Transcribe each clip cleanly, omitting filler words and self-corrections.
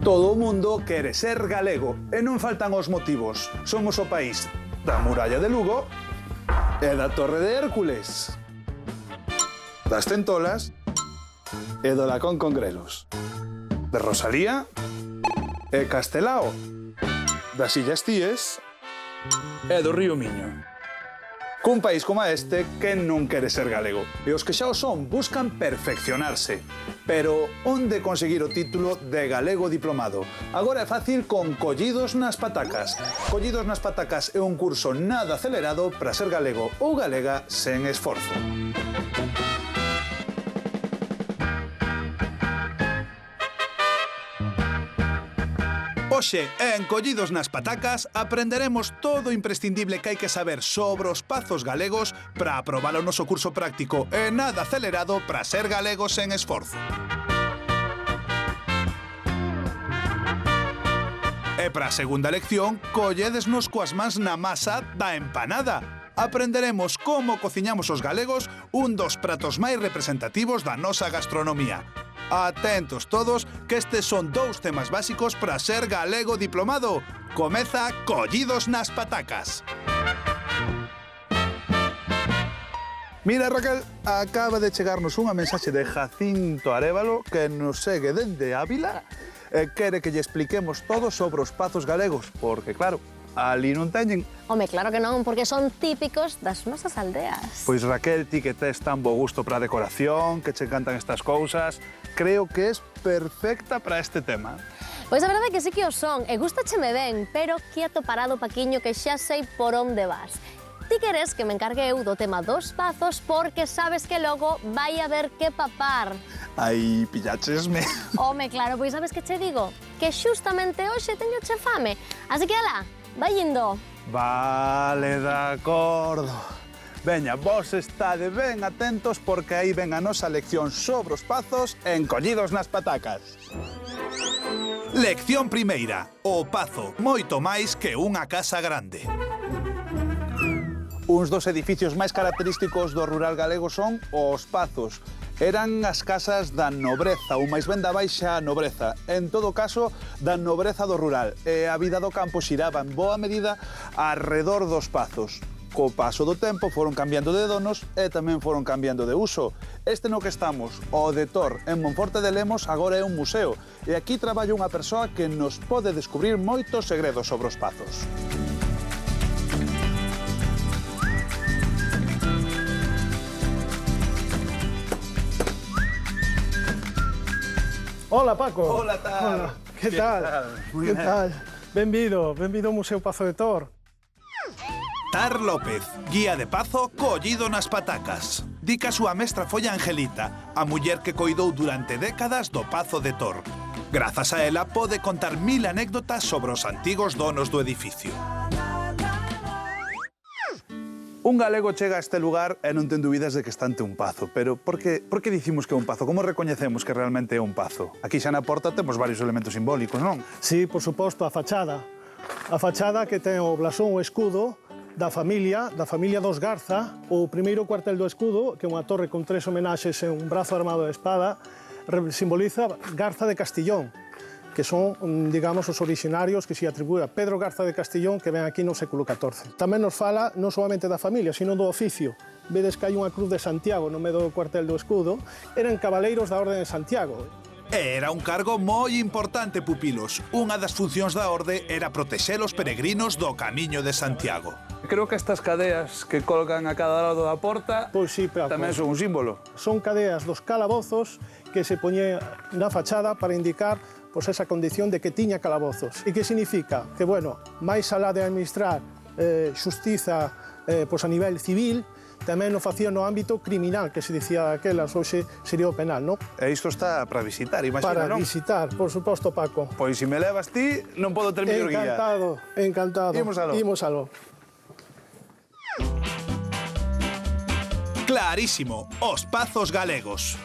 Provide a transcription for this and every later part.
Todo o mundo quere ser galego e non faltan os motivos. Somos o país da Muralla de Lugo e da Torre de Hércules, das Centolas e do Lacón con Grelos, de Rosalía e Castelao, das Illas Cíes e do Río Miño. Cun país como este, que non quere ser galego? E os que xa o son buscan perfeccionarse. Pero onde conseguir o título de galego diplomado? Agora é fácil con Collidos nas Patacas. Collidos nas Patacas é un curso nada acelerado para ser galego ou galega sen esforzo. Hoxe, en Collidos nas Patacas, aprenderemos todo o imprescindible que hai que saber sobre os pazos galegos para aprobar o noso curso práctico e nada acelerado para ser galegos sen esforzo. E para a segunda lección, colledesnos coas mans na masa da empanada. Aprenderemos como cociñamos os galegos, un dos pratos máis representativos da nosa gastronomía. Atentos todos, que estes son dous temas básicos para ser galego diplomado. Comeza Collidos nas Patacas. Mira, Raquel, acaba de chegarnos unha mensaxe de Jacinto Arévalo que nos segue dende Ávila e quere que lle expliquemos todo sobre os pazos galegos, porque, claro, ali non teñen. Home, claro que non, porque son típicos das nosas aldeas. Pois Raquel, ti que tes tan bo gusto para a decoración, que che encantan estas cousas, creo que es perfecta para este tema. Pois a verdade é que sí que o son, e gústacheme ben, pero que atoparado, Paquiño, que xa sei por onde vas. Ti queres que me encargue eu do tema dos pazos porque sabes que logo vai haber que papar. Ai, pillachesme. Home, claro, pois sabes que che digo? Que xustamente hoxe teño che fame. Así que, alá, vai indo. Vale, de acordo. Veña, vos estade ben atentos porque aí ven a nosa lección sobre os pazos en Collidos nas Patacas. Lección primeira. O pazo, moito máis que unha casa grande. Uns dos edificios máis característicos do rural galego son os pazos. Eran as casas da nobreza, ou máis ben da baixa nobreza, en todo caso, da nobreza do rural. E a vida do campo xiraba en boa medida arredor dos pazos. Co paso do tempo foron cambiando de donos e tamén foron cambiando de uso. Este no que estamos, o de Tor, en Monforte de Lemos, agora é un museo. E aquí traballa unha persoa que nos pode descubrir moitos segredos sobre os pazos. Hola, Paco. Hola, tal. Hola. Que tal? Muy que tal? Benvido ao Museo Pazo de Tor. Tar López, guía de pazo collido nas patacas. Di que a súa mestra foi Angelita, a muller que coidou durante décadas do Pazo de Tor. Grazas a ela pode contar 1000 anécdotas sobre os antigos donos do edificio. Un galego chega a este lugar e non ten dúbidas de que está ante un pazo. Pero por que dicimos que é un pazo? Como recoñecemos que realmente é un pazo? Aquí xa na porta temos varios elementos simbólicos, non? Sí, por suposto, a fachada. A fachada que ten o blasón, o escudo da familia dos Garza, o primeiro cuartel do escudo, que é unha torre con 3 homenaxes e un brazo armado de espada, simboliza Garza de Castillón, que son, digamos, os originarios que se atribúe a Pedro Garza de Castillón, que ven aquí no século XIV. Tamén nos fala non solamente da familia, sino do oficio. Vedes que hai unha cruz de Santiago no medio do cuartel do escudo, eran cabaleiros da Orde de Santiago. Era un cargo moi importante, pupilos. Unha das funcións da orde era protexer os peregrinos do Camiño de Santiago. Creo que estas cadeas que colgan a cada lado da porta Pois sí, Paco. tamén son un símbolo. Son cadeas dos calabozos que se poñían na fachada para indicar pois, esa condición de que tiña calabozos. E que significa? Que, bueno, máis alá de administrar xustiza pois, a nivel civil, tamén o facía no ámbito criminal, que se dicía aquelas, hoxe sería o penal, non? E isto está para visitar, imagina, Para non? visitar, por suposto, Paco. Pois se me levas ti, non podo ter mellor guía. Encantado, encantado. Imos aló. Clarísimo, os pazos galegos.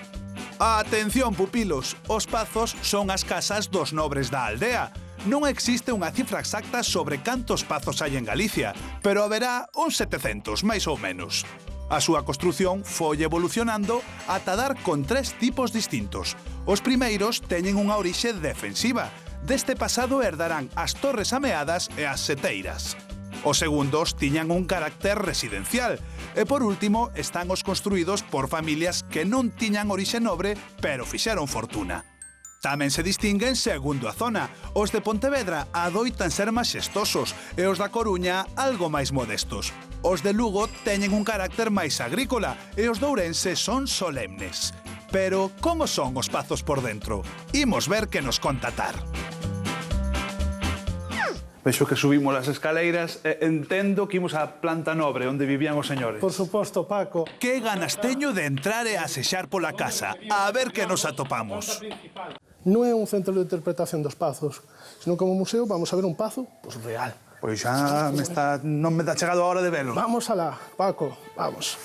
Atención, pupilos, os pazos son as casas dos nobres da aldea. Non existe unha cifra exacta sobre cantos pazos hai en Galicia, pero haberá uns 700, máis ou menos. A súa construción foi evolucionando ata dar con 3 tipos distintos. Os primeiros teñen unha orixe defensiva. deste pasado herdarán as torres ameadas e as seteiras. Os segundos tiñan un carácter residencial e, por último, están os construídos por familias que non tiñan orixe nobre, pero fixeron fortuna. Tamén se distinguen segundo a zona. Os de Pontevedra adoitan ser maxestosos e os da Coruña algo máis modestos. Os de Lugo teñen un carácter máis agrícola e os de Ourense son solemnes. Pero como son os pazos por dentro? Imos ver que nos conta Tar. Vexo que subimos as escaleiras e entendo que imos á planta nobre onde vivían os señores. Por suposto, Paco. Que ganas teño de entrar e asexar pola casa, a ver que nos atopamos. Non é un centro de interpretación dos pazos, senón como museo vamos a ver un pazo real. Pois xa non me dá chegado a hora de velo. Vamos alá, Paco, vamos.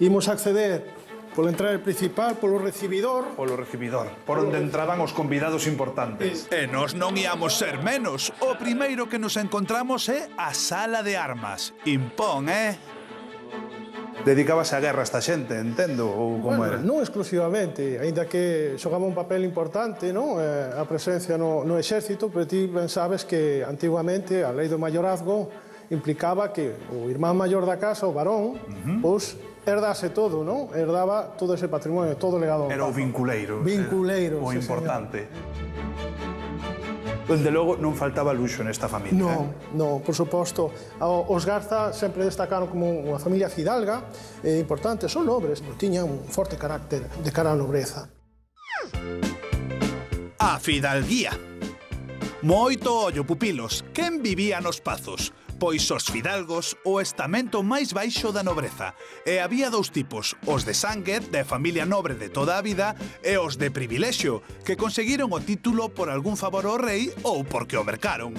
Imos acceder polo entrada principal, polo recibidor. Polo recibidor, por onde entraban os convidados importantes. E nós non íamos ser menos. O primeiro que nos encontramos é a sala de armas. Impón, Dedicábase á guerra esta xente, entendo, ou como era? Non exclusivamente, aínda que xogaba un papel importante, non? A presencia no exército, pero ti ben sabes que antiguamente a lei do maiorazgo implicaba que o irmán maior da casa, o varón, pois herdase todo, non? Herdaba todo ese patrimonio, todo o legado. Era o vinculeiro. Vinculeiro, o sí, importante. Dende logo, non faltaba luxo nesta familia. Non, por suposto. Os Garza sempre destacaron como unha familia fidalga e importante. Son nobres, tiñan un forte carácter de cara á nobreza. A fidalguía. Moito ollo, pupilos. Quen vivía nos pazos? Pois os fidalgos, o estamento máis baixo da nobreza. E había dous tipos, os de sangue, de familia nobre de toda a vida, e os de privilexio, que conseguiron o título por algún favor ao rei ou porque o mercaron.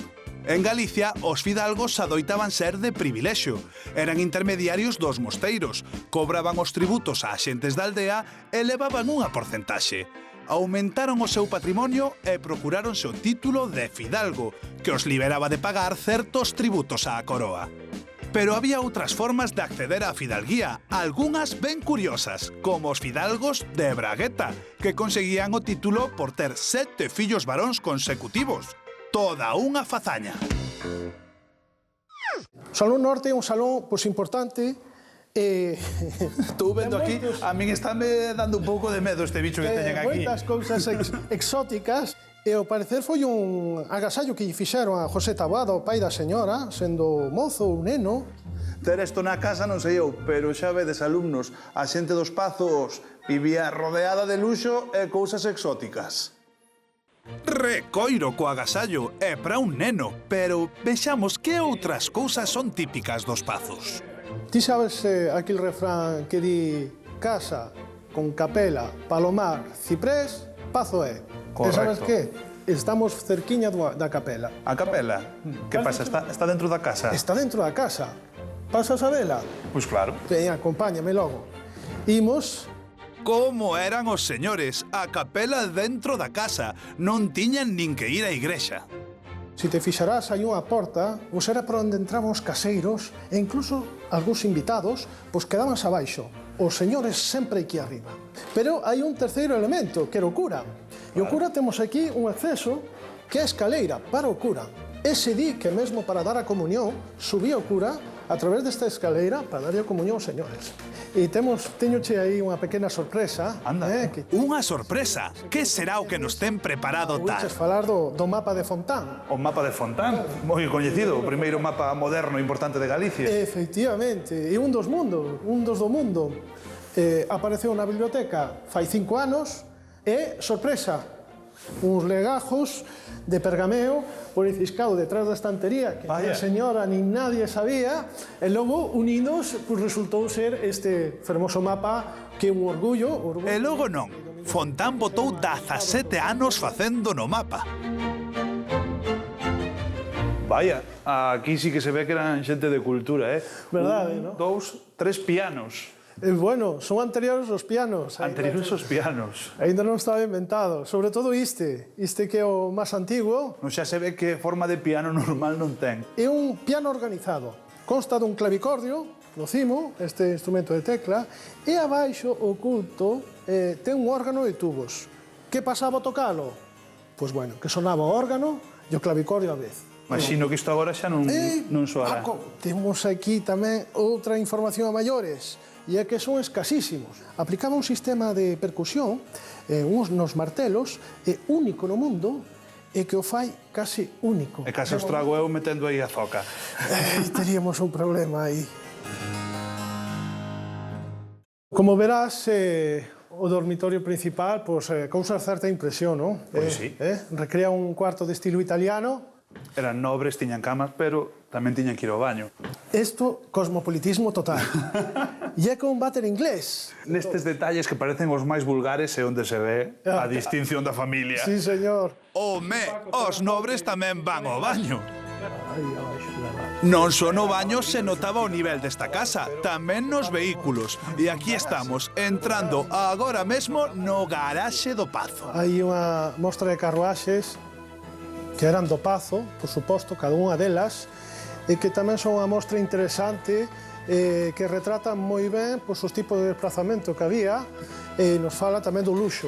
En Galicia, os fidalgos adoitaban ser de privilexio. Eran intermediarios dos mosteiros, cobraban os tributos a xentes da aldea e levaban unha porcentaxe. Aumentaron o seu patrimonio e procuráronse o título de fidalgo, que os liberaba de pagar certos tributos á coroa. Pero había outras formas de acceder á fidalguía, algunhas ben curiosas, como os fidalgos de Bragueta, que conseguían o título por ter 7 fillos varóns consecutivos. Toda unha fazaña. O Salón Norte é un salón importante. Estou vendo aquí, a min estáme dando un pouco de medo este bicho que teñen aquí. Moitas cousas exóticas. E ao parecer foi un agasallo que lle fixeron a José Taboada, o pai da señora, sendo mozo ou neno. Ter isto na casa non sei eu, pero xa vedes, alumnos, a xente dos pazos vivía rodeada de luxo e cousas exóticas. Recoiro co agasallo é para un neno, pero vexamos que outras cousas son típicas dos pazos. Ti sabes aquel refrán que di casa con capela, palomar, ciprés, pazo é. Correcto. E sabes que? Estamos cerquiña da capela. A capela? Que pasa? Está dentro da casa? Está dentro da casa. Pasas a vela? Pois claro. Ven, acompáñame logo. Imos. Como eran os señores? A capela dentro da casa. Non tiñan nin que ir á igrexa. Se te fixarás, hai unha porta, pois era por onde entraban os caseiros e incluso algúns invitados, pois quedabanse abaixo. Os señores sempre aquí arriba. Pero hai un terceiro elemento, que era o cura. E o cura temos aquí un acceso que é a escaleira para o cura. Ese di que mesmo para dar a comunión subía o cura a través desta escaleira para darlle a comunión aos señores. E teñoche aí unha pequena sorpresa. Anda, unha sorpresa? Que será o que nos ten preparado tal? Ouiches falar do mapa de Fontán. O mapa de Fontán, moi coñecido, o primeiro mapa moderno importante de Galicia. Efectivamente, e un dos do mundo. Apareceu na biblioteca fai 5 anos e, sorpresa, uns legajos de pergameo policiscado detrás da estantería que a señora nin nadie sabía e logo unidos resultou ser este fermoso mapa que é un orgullo. E logo non, Fontán botou 17 anos facendo no mapa. Vaya, aquí sí que se ve que eran xente de cultura, Verdade, non? 2, 3 pianos. Bueno, son anteriores aos pianos. Anteriores aos pianos. Ainda non estaba inventado. Sobre todo este que é o máis antigo. Non xa se ve que forma de piano normal non ten. É un piano organizado. Consta dun clavicordio no cimo, este instrumento de tecla, e abaixo oculto ten un órgano de tubos. Que pasaba ao tocalo? pois bueno, que sonaba o órgano e o clavicordio á vez. Imagino que isto agora xa non soará. Paco, temos aquí tamén outra información a maiores, e é que son escasísimos. Aplicaba un sistema de percusión nos martelos, único no mundo, e que o fai casi único. E case os trago eu metendo aí a zoca. Teríamos un problema aí. Como verás, o dormitorio principal, pois, causa certa impresión, non? Pois sí. Recrea un cuarto de estilo italiano. Eran nobres, tiñan camas, pero tamén tiñan que ir ao baño. Isto, cosmopolitismo total. E é con váter inglés. Nestes detalles que parecen os máis vulgares é onde se ve a distinción da familia. Sí, señor. Home, os nobres tamén van ao baño. Aí, abaixo, Non só no baño se notaba o nivel desta casa, tamén nos vehículos. E aquí estamos, entrando agora mesmo no garaxe do Pazo. Hai unha mostra de carruaxes que eran do Pazo, por suposto, cada unha delas, e que tamén son unha mostra interesante que retratan moi ben os tipos de desplazamento que había e nos fala tamén do luxo.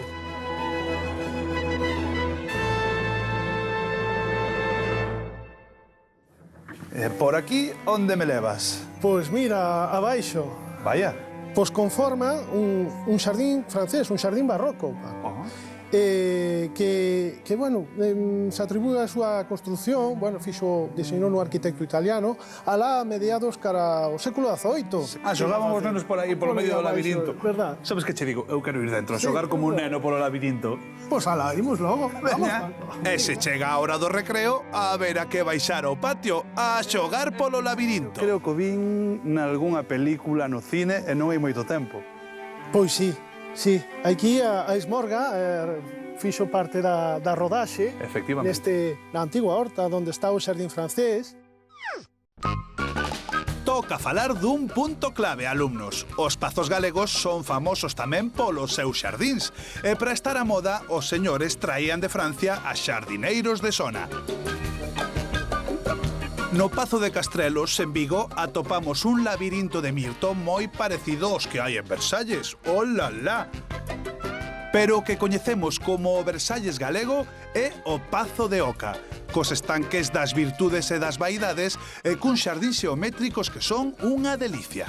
Por aquí, onde me levas? Pois mira, abaixo, Vaya. pois conforma un xardín francés, un xardín barroco, Paco. Que bueno, se atribúe a súa construción, bueno, diseñou un arquitecto italiano, alá a mediados cara ao século XVIII. Xogaban os nenos por aí, polo medio do labirinto. Verdad. Sabes que che digo? Eu quero ir dentro, xogar como un neno polo labirinto. Pois alá, imos logo. Vamos, Paco. E se chega a hora do recreo, a ver a que baixar ao patio a xogar polo labirinto. Creo que o vin nalgúnha película no cine e non hai moito tempo. Pois sí. Sí, aquí a Esmorga fixo parte da rodaxe. Efectivamente. Na antigua horta onde está o xardín francés. Toca falar dun punto clave, alumnos. Os pazos galegos son famosos tamén polos seus xardíns. E para estar a moda, os señores traían de Francia a xardineiros de sona. No Pazo de Castrelos, en Vigo, atopamos un labirinto de mirto moi parecido aos que hai en Versalles. ¡Olala! Pero o que coñecemos como o Versalles galego é o Pazo de Oca, cos estanques das virtudes e das vaidades e cun xardín xeométricos que son unha delicia.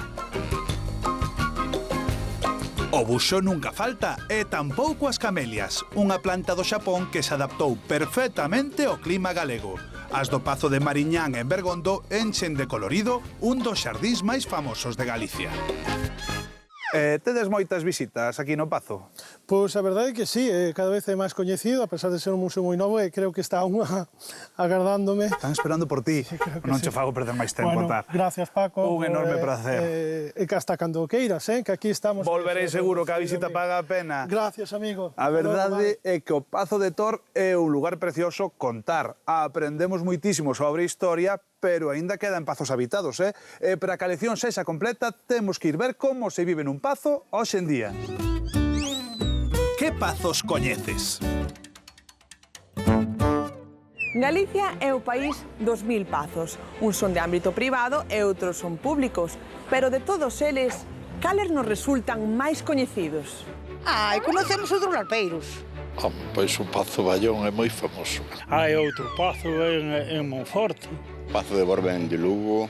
O buxo nunca falta e tampouco as camelias, unha planta do Xapón que se adaptou perfectamente ao clima galego. As do Pazo de Mariñán en Bergondo enchen de colorido un dos xardíns máis famosos de Galicia. Tedes moitas visitas aquí no Pazo? Pois a verdade é que sí, cada vez é máis coñecido, a pesar de ser un museo moi novo, e creo que está unha agardándome. Están esperando por ti. Non che fago perder máis tempo, Bueno, gracias, Paco. Un enorme prazer. E que hasta cando queiras, que aquí estamos. Volverei seguro, que a visita paga a pena. Gracias, amigo. A verdade é que o Pazo de Tor é un lugar precioso contar. Aprendemos moitísimo sobre historia, pero aínda quedan pazos habitados, E para que a lección sexa completa, temos que ir ver como se vive nun pazo hoxe en día. Que pazos coñeces? Galicia é o país dos 1000 pazos. Uns son de ámbito privado e outros son públicos. Pero de todos eles, cales nos resultan máis coñecidos? E conocemos outros alpeiros. Pois o Pazo Ballón é moi famoso. Hai outro pazo en Monforte. Pazo de Borbén de Lugo.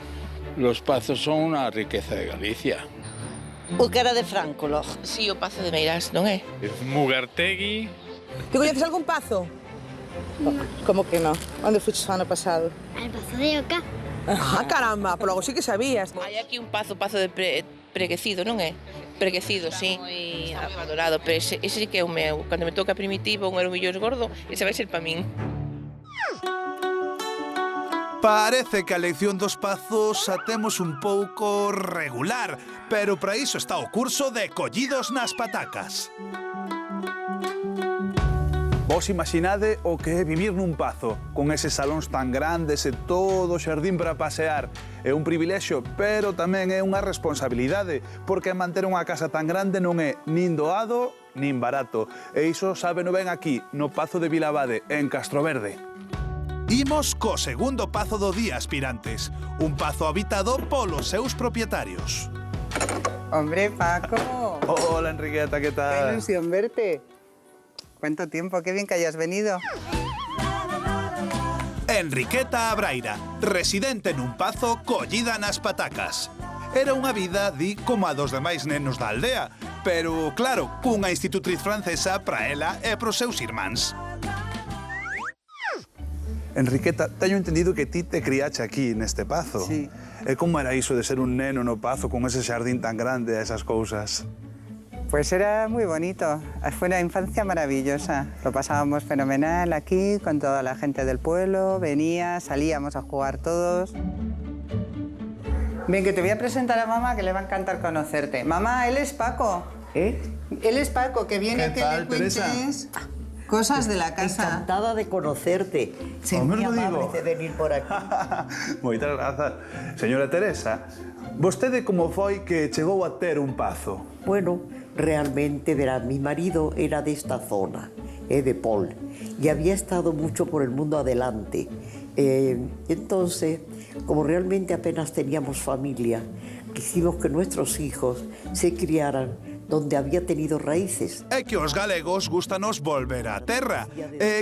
Los pazos son unha riqueza de Galicia. O que era de Franco, logo. Sí, o Pazo de Meirás, non é? Mugartegui. Te coñeces algún pazo? Como que non? Onde fuches o ano pasado? Al Pazo de Oca. Caramba, por logo sí que sabías. Hai aquí un pazo de preguecido, non é? Preguecido, sí. Moi abandonado, pero ese sí que é o meu. Cando me toca primitivo, un ermillón gordo, ese vai ser pa min. Parece que a lección dos pazos a temos un pouco regular, pero para iso está o curso de Collidos nas Patacas. Vos imaginade o que é vivir nun pazo, con eses salóns tan grandes e todo o xardín para pasear. É un privilexio, pero tamén é unha responsabilidade, porque manter unha casa tan grande non é nin doado nin barato. E iso sábeno ben aquí, no Pazo de Vilavade, en Castroverde. Imos co segundo pazo do día, aspirantes. Un pazo habitado polos seus propietarios. Hombre, Paco. Hola, Enriqueta, ¿qué tal? Qué ilusión verte. ¿Cuánto tiempo? Qué bien que hayas venido. Enriqueta Abraira, residente nun pazo collida nas patacas. Era unha vida, di, como a dos demais nenos da aldea, pero, claro, cunha institutriz francesa para ela e pros seus irmáns. Enriqueta, teño entendido que ti te criache aquí neste pazo. Sí. E como era iso de ser un neno no pazo con ese xardín tan grande e esas cousas? Pues era muy bonito, fue una infancia maravillosa. Lo pasábamos fenomenal aquí, con toda la gente del pueblo, venía, salíamos a jugar todos. Ven, que te voy a presentar a mamá, que le va a encantar conocerte. Mamá, él es Paco. ¿Eh? Él es Paco, que viene ¿Qué a que tal, le cuentes Teresa? cosas de la casa. Encantada de conocerte. Sí, Muy Hombre, amable digo. de venir por aquí. Moitas grazas. Señora Teresa, vostede como foi que chegou a ter un pazo? Bueno, realmente, verá, mi marido era de esta zona, de Pol, y había estado mucho por el mundo adelante. Entonces, como realmente apenas teníamos familia, quisimos que nuestros hijos se criaran donde había tenido raíces. É que os galegos gustanos volver á terra.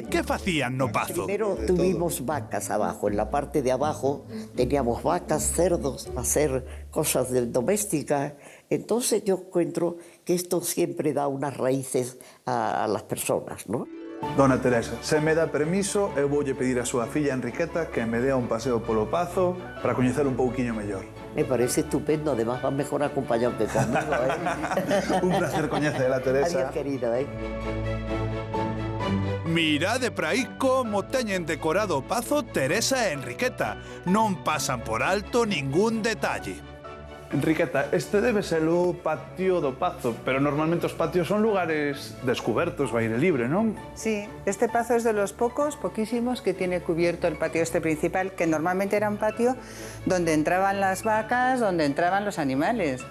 Que facían no pazo? Primero tuvimos vacas abajo, en la parte de abajo teníamos vacas, cerdos, hacer cosas domésticas. Entonces yo encuentro que esto siempre da unas raíces a las personas, ¿no? Dona Teresa, se me dá permiso, eu voulle pedir a súa filla Enriqueta que me dea un paseo polo pazo para coñecer un pouquiño mellor. Me parece estupendo, además va mejor acompañado que conmigo, ¿eh? Un placer coñecela, Teresa. Adiós, querido, ¿eh? Mirade para aí como teñen decorado o pazo Teresa e Enriqueta. Non pasan por alto ningún detalle. Enriqueta, este debe ser o patio do pazo, pero normalmente os patios son lugares descubertos ao aire libre, non? Sí, este pazo es de los poquísimos que tiene cubierto el patio este principal, que normalmente era un patio donde entraban las vacas, donde entraban los animales.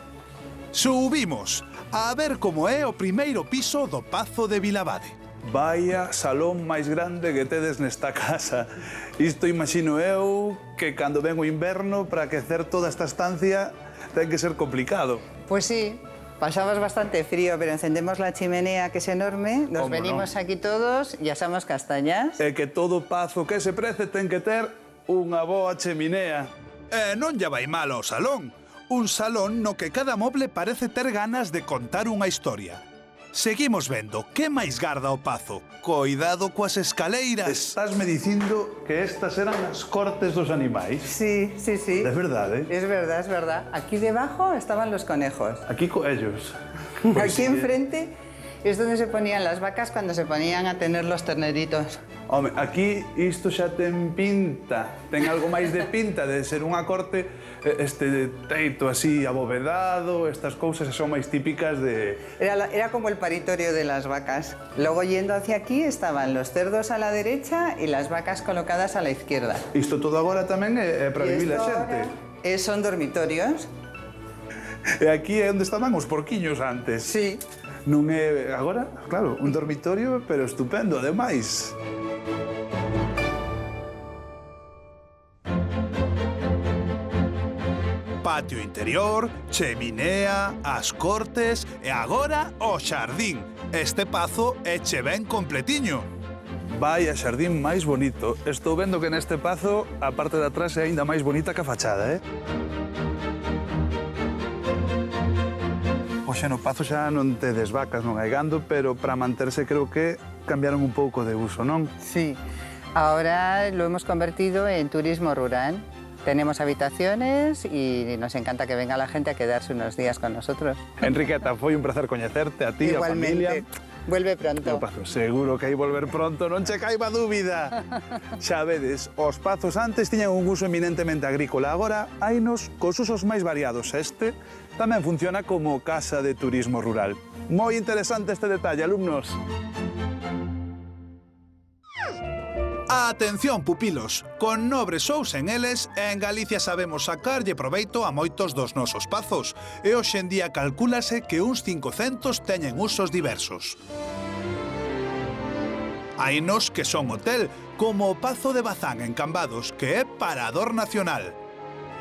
Subimos a ver como é o primeiro piso do pazo de Vilabade. Vaya salón máis grande que tedes nesta casa. Isto imagino eu que cando ven o inverno para aquecer toda esta estancia ten que ser complicado. Pues sí, pasabas bastante frío, pero encendemos la chimenea, que es enorme, nos venimos aquí todos y asamos castañas. É que todo pazo que se prece ten que ter unha boa cheminea. Non lle vai mal ao salón. Un salón no que cada moble parece ter ganas de contar unha historia. Seguimos vendo que máis garda o pazo. Coidado coas escaleiras. Estásme dicindo que estas eran as cortes dos animais. Sí, sí, sí. De verdade. Es verdad, es verdad. Aquí debajo estaban los conejos. Aquí coellos. Aquí enfrente es donde se ponían las vacas cuando se ponían a tener los terneritos. Home, aquí isto xa ten pinta. Ten algo máis de pinta de ser unha corte, este teito así abovedado, estas cousas son máis típicas de... Era como el paritorio de las vacas. Luego yendo hacia aquí estaban los cerdos a la derecha y las vacas colocadas a la izquierda. Isto todo agora tamén é para vivir a xente. Son dormitorios. E aquí é onde estaban os porquiños antes. Sí. Non é agora, claro, un dormitorio, pero estupendo, ademais. Patio interior, cheminea, as cortes e agora o xardín. Este pazo eche ben completiño. Vai a xardín máis bonito. Estou vendo que neste pazo a parte de atrás é aínda máis bonita que a fachada, Oxe, no pazo xa non tedes vacas, non hai gando, pero para manterse creo que cambiaron un pouco de uso, non? Sí. Ahora lo hemos convertido en turismo rural. Tenemos habitaciones y nos encanta que venga la gente a quedarse unos días con nosotros. Enriqueta, foi un placer coñecerte, a ti, a familia. Vuelve pronto. No pazo, seguro que hai volver pronto, non che caiba dúbida. Xa vedes, os pazos antes tiñan un uso eminentemente agrícola, agora hainos cos usos máis variados. Este tamén funciona como casa de turismo rural. Moi interesante este detalle, alumnos. Atención, pupilos, con nobres ou sen eles, en Galicia sabemos sacarlle proveito a moitos dos nosos pazos e hoxe en día calcúlase que uns 500 teñen usos diversos. Hainos que son hotel, como o Pazo de Bazán en Cambados, que é parador nacional.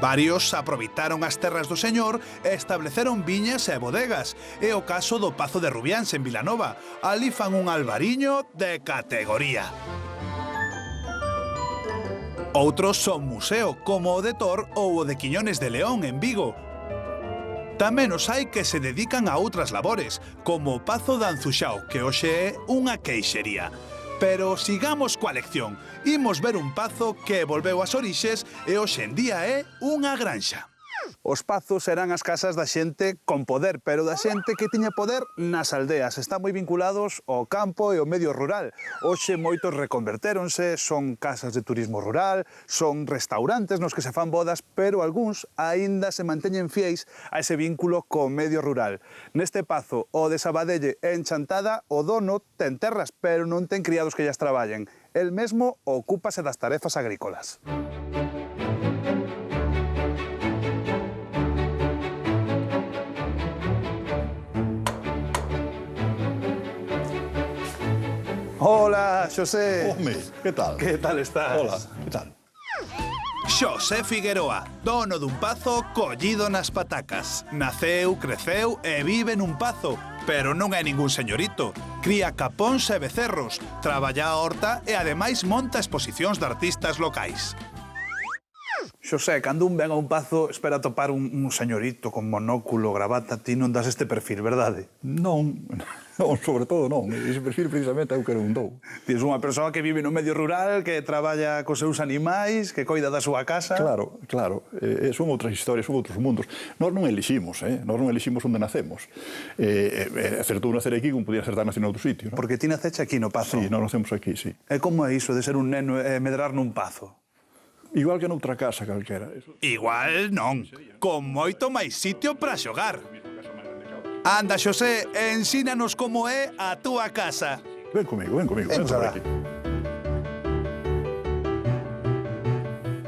Varios aproveitaron as terras do señor e estableceron viñas e bodegas. É o caso do Pazo de Rubiáns en Vilanova. Ali fan un albariño de categoría. Outros son museo, como o de Tor ou o de Quiñones de León, en Vigo. Tamén os hai que se dedican a outras labores, como o Pazo de Anzuxao, que hoxe é unha queixería. Pero sigamos coa lección. Imos ver un pazo que volveu ás orixes e hoxe en día é unha granxa. Os pazos eran as casas da xente con poder, pero da xente que tiña poder nas aldeas. Están moi vinculados ao campo e ao medio rural. Hoxe moitos reconvertéronse, son casas de turismo rural, son restaurantes nos que se fan bodas, pero algúns aínda se manteñen fiéis a ese vínculo co medio rural. Neste pazo, o de Sabadelle en Chantada, o dono ten terras, pero non ten criados que llas traballen. El mesmo ocúpase das tarefas agrícolas. Hola, Xosé. Home, que tal? Que tal estás? Hola, que tal? Xosé Figueroa, dono dun pazo collido nas patacas. Naceu, creceu e vive nun pazo, pero non é ningún señorito. Cría capóns e becerros, traballa a horta e ademais monta exposicións de artistas locais. Xosé, cando un ven a un pazo espera topar un señorito con monóculo, gravata, ti non das este perfil, verdade? Non, sobre todo non. Ese perfil precisamente é o que non dou. Ti és unha persoa que vive no medio rural, que traballa cos seus animais, que coida da súa casa. Claro. Son outras historias, son outros mundos. Nós non eliximos, Nós non eliximos onde nacemos. Acertou nacer aquí como podía acertar nacer noutro sitio, non? Porque ti naceche aquí no pazo. Sí, nós nacemos aquí, sí. E como é iso de ser un neno e medrar nun pazo? Igual que noutra casa calquera. Igual non, con moito máis sitio para xogar. Anda, Xosé, ensínanos como é a túa casa. Ven comigo, ven por aquí.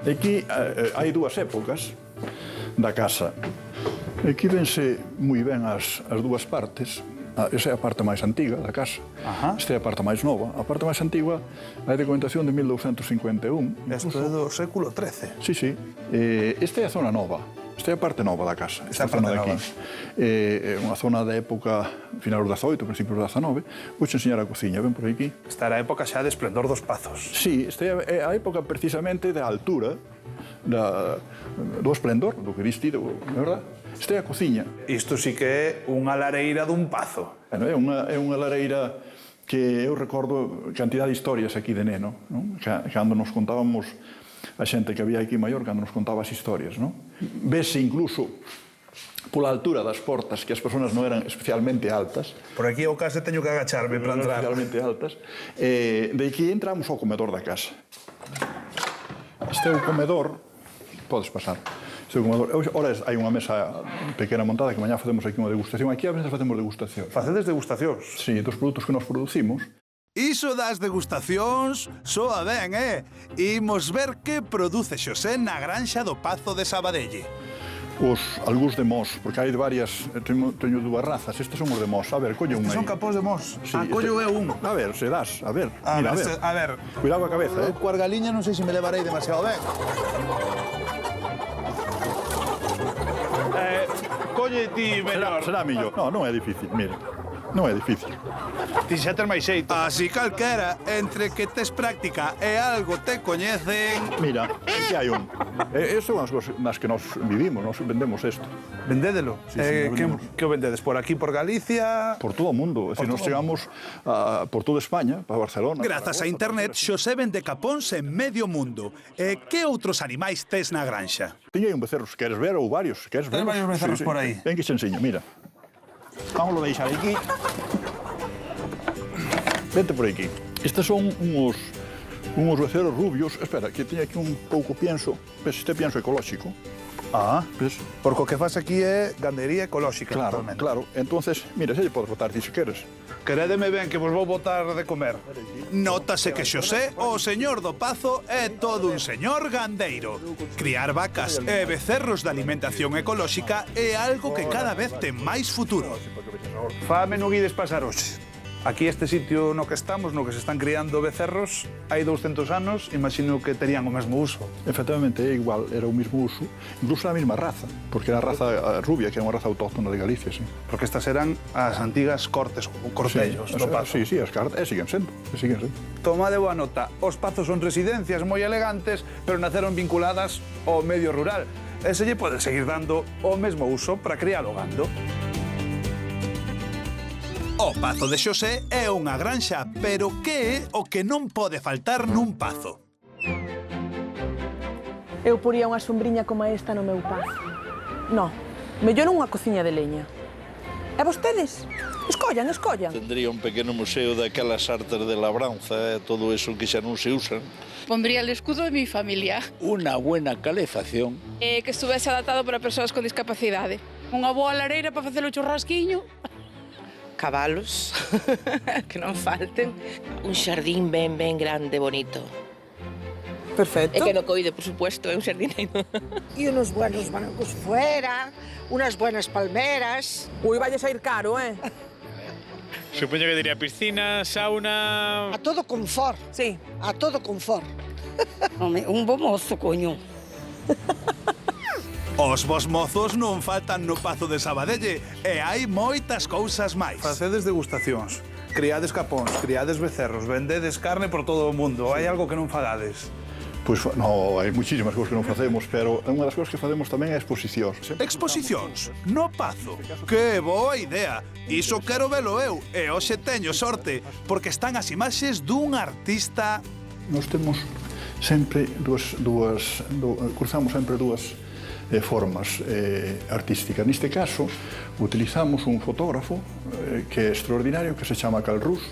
Aquí hai dúas épocas da casa. Aquí vense moi ben as dúas partes. Esa é a parte máis antiga da casa. Esta é a parte máis nova. A parte máis antiga é a documentación de 1251. Isto é do século XIII. Sí. Esta é a zona nova. Esta é a parte nova da casa. Esta zona de aquí. É unha zona da época final do XVIII, principios do XIX. Vou te enseñar a cociña, ven por aquí. Esta era a época xa de esplendor dos pazos. Sí, esta é a época precisamente da altura do esplendor, do que viste, verdad? Esta é a cociña. Isto sí que é unha lareira dun pazo. É unha lareira que eu recordo cantidad de historias aquí de neno, non? Cando nos contábamos a xente que había aquí maior, cando nos contaba as historias, non? Vese incluso pola altura das portas que as persoas non eran especialmente altas. Por aquí ao case teño que agacharme para entrar. Especialmente altas. De aquí entramos ao comedor da casa. Este é o comedor. Podes pasar. Ora hai unha mesa pequena montada que mañá facemos aquí unha degustación. Aquí a veces facemos degustación. Facedes degustacións? Sí, dos produtos que nos producimos. Iso das degustacións soa ben, Imos ver que produce Xosé na granxa do Pazo de Sabadelle. Algúns de mos, porque hai varias, teño dúas razas, estes son os de mos. A ver, colle un aí. Estes son capós de mos. Sí, collo é un. A ver, se das, a ver. Mira, a ver. Cuidado a cabeza, Coa argaliña non sei se me levarei demasiado ben. Colle ti menor. Será millor. Non é difícil, mira. Non é difícil. Ti xa ter máis xeito. Así calquera, entre que tes práctica e algo te coñecen... Mira, aquí hai un. Son as cousas nas que nos vivimos, nos vendemos isto. Vendédelo? Sí, vendemos. Que o vendedes? Por aquí, por Galicia? Por todo o mundo. Es decir, nos chegamos por toda España, para Barcelona. Grazas a internet, Xosé vende capóns en medio mundo. E que outros animais tes na granxa? Tiña un becerro, se queres ver, ou varios. Ten varios becerros por aí. Ven que se enseño, mira. Vamos a deixar aquí. Vente por aquí. Estes son uns becerros rubios. Espera, que teño aquí un pouco pienso. Este pienso ecolóxico. Ves? Porque o que faz aquí é gandería ecolóxica. Claro. Entonces, mira, se lle podes botar ti se queres. Querédeme ben que vos vou botar de comer. Nótase que Xosé, o señor do Pazo, é todo un señor gandeiro. Criar vacas e becerros de alimentación ecolóxica é algo que cada vez ten máis futuro. Fame non ides pasar hoxe. Aquí este sitio no que estamos, no que se están criando becerros, hai 200 anos, imagino que terían o mesmo uso. Efectivamente, é igual, era o mismo uso, incluso a mesma raza, porque era a raza rubia, que é unha raza autóctona de Galicia, sí. Porque estas eran as antigas cortes, ou cortellos do pazo. Sí, as cartas, siguen sendo. Tomade boa nota, os pazos son residencias moi elegantes, pero naceron vinculadas ao medio rural. E se lle pode seguir dando o mesmo uso para criar o gando. O Pazo de Xosé é unha granxa, pero que é o que non pode faltar nun pazo? Eu poría unha sombriña como esta no meu pazo. No, mellor unha cociña de leña. E vostedes? Escollan. Tendría un pequeno museo daquelas artes de labranza, todo eso que xa non se usan. Pondría el escudo de mi familia. Una buena calefacción. Que estuvese adaptado para persoas con discapacidade. Unha boa lareira para facer o churrasquiño. Cabalos, que non falten. Un xardín ben grande, bonito. Perfecto. E que no coide, por supuesto, é un xardineiro. Y unos buenos bancos fuera, unas buenas palmeras. Ui, valles a ir caro, eh? Supoño que diría piscina, sauna... A todo confort. Sí. A todo confort. Home, un bo mozo, coño. Os bos mozos non faltan no Pazo de Sabadelle e hai moitas cousas máis. Facedes degustacións, criades capóns, criades becerros, vendedes carne por todo o mundo. Hai algo que non fagades? Pois, no, hai muchísimas cousas que non facemos, pero unha das cousas que facemos tamén é exposicións. Exposicións no Pazo. Que boa idea! Iso quero velo eu, e hoxe teño sorte, porque están as imaxes dun artista... Nos temos sempre cruzamos sempre dúas formas artísticas. Neste caso, utilizamos un fotógrafo que é extraordinario, que se chama Carl Rus.